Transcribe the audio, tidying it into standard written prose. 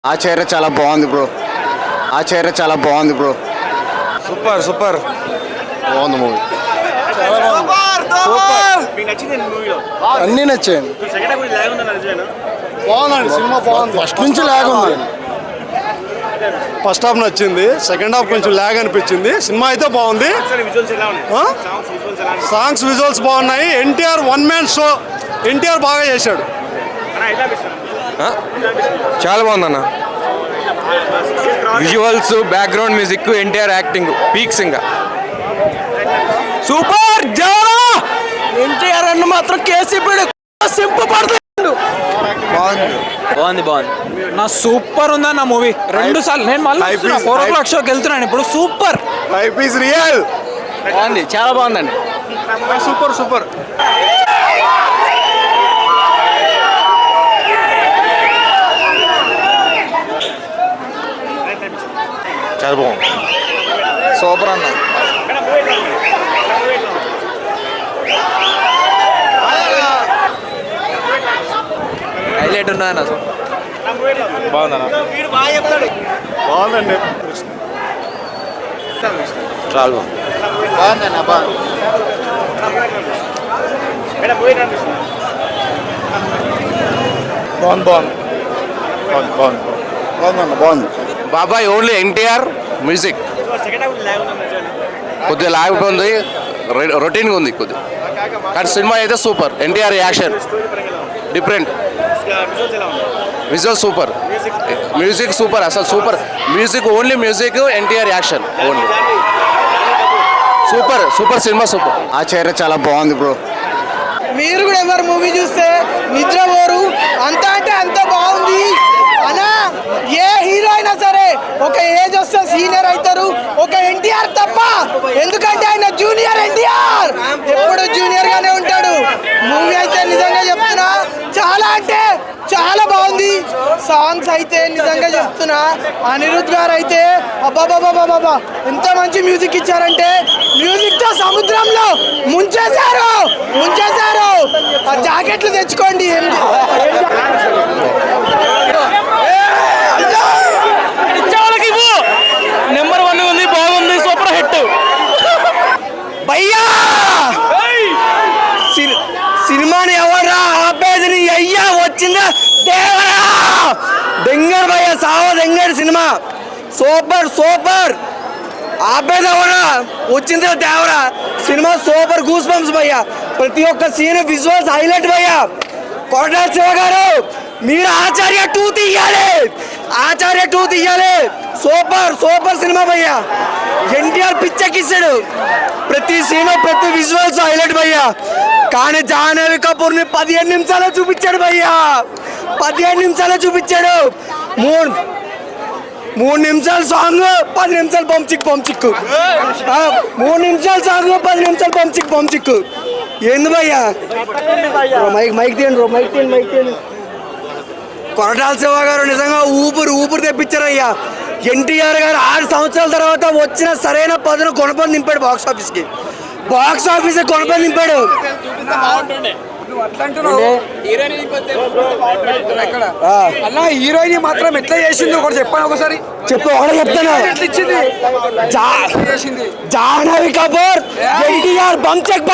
ఆచార్య చాలా బాగుంది బ్రో. ఆచార్య చాలా బాగుంది బ్రో. సూపర్ సూపర్ బాగుంది మూవీ. అన్నీ నచ్చాయండి. బాగుందండి సినిమా బాగుంది. ఫస్ట్ నుంచి లాగ్ ఉంది. ఫస్ట్ హాఫ్ నచ్చింది, సెకండ్ హాఫ్ కొంచెం లాగ్ అనిపించింది. సినిమా అయితే బాగుంది. సాంగ్స్ విజువల్స్ బాగున్నాయి. NTR one man show. NTR బాగా చేశాడు. చాలా బాగుందన్న. Visuals, background music, NTR acting peaks. ఇంకా సూపర్. ఎన్టీఆర్ అన్న మాత్రం కేసీపీ సింపపడుతుంది. బాగుంది బాగుంది. నా సూపర్ ఉందన్న మూవీ. 2 సార్లు నేను మళ్ళీ 4 o'clock షోకి వెళ్తున్నాను ఇప్పుడు. సూపర్. Life is real. బాగుంది, చాలా బాగుందండి. Super super. చాలా బాగుంది. సూపర్ అన్న. హైలైట్ ఉన్నదన్న. బాగుందన్న. బాగుందండి. చాలా బాగుంది. బాగుందన్న బాగుంది. బాగుంది బాగుంది బాగుంది బాగుందన్న బాగుంది. బాబాయ్ ఓన్లీ ఎన్టీఆర్ మ్యూజిక్. కొద్దిగా లాగిపోయింది, రొటీన్గా ఉంది కొద్దిగా, కానీ సినిమా అయితే super. NTR action different, visual super, music super. అసలు super music, only music, NTR action only super. Super cinema super. Acharya చాలా బాగుంది బ్రో. మీరు కూడా ఎవరు మూవీ చూస్తే నిద్రపోరు. అంత అంటే అంత బాగుంది అనా. ఏ హీరో అయినా సరే ఒక ఏజ్ వస్తే సీనియర్ అవుతారు, ఒక ఎన్టీఆర్ తప్ప. ఎందుకంటే ఆయన జూనియర్ ఎన్టీఆర్, ఎప్పుడు జూనియర్ గానే ఉంటాడు. మూవీ అయితే నిజంగా చెప్తున్నా చాలా అంటే చాలా బాగుంది. సాంగ్స్ అయితే నిజంగా చెప్తున్నా, అనిరుద్ గారు అయితే అబ్బాబాబాబాబా ఎంత మంచి మ్యూజిక్ ఇచ్చారంటే, మ్యూజిక్ తో సముద్రంలో ముంచేశారు. ఆ జాకెట్లు తెచ్చుకోండి. నెంబర్ 1 ఉంది, బాగుంది, సూపర్ హిట్. భయ్యా సినిమాని ఎవరా ఆపేది? అయ్యా వచ్చిందా దేవరా. దెంగర్ భయ్యా, సావో దెంగర్ సినిమా సూపర్ సూపర్. ఆపేది ఎవరా? వచ్చిందా Devara cinema super. Goose bumps భయ్యా. ప్రతి ఒక్క సీన్ విజువల్స్ హైలైట్ భయ్యా. కొరటాల శివ గారు మీరు ఆచార్య 2 తీయాలి. ఆచార్య 2 తీయాలి. సూపర్ సూపర్ సినిమా భయ్యా. ఎన్టీఆర్ పిచ్చెక్కిస్తాడు. ప్రతి సీన్, ప్రతి విజువల్స్ హైలైట్ భయ్యా. కానీ జాహ్నవి కపూర్ ని 15 నిమిషాలు చూపించాడు భయ్యా. 15 నిమిషాలు చూపించాడు. 3 నిమిషాలు సాంగ్, 10 నిమిషాలు పంచిక్ 3 నిమిషాలు సాంగ్, 10 నిమిషాలు పంచిక్. ఏంది భయ్యా? మైక్ తీయండి. కొరటాల శివ గారు నిజంగా ఊపిరి తెప్పించారయ్యా. ఎన్టీఆర్ గారు 6 సంవత్సరాల తర్వాత వచ్చిన సరైన పదును కొనపని నింపాడు. Box office కొనపని నింపాడు. అలా హీరోయిన్ మాత్రం ఎట్లా చేసింది ఒకటి చెప్పాను. ఒకసారి చెప్తాను. జాహ్నవి కపూర్, ఎన్టీఆర్ బంచెక్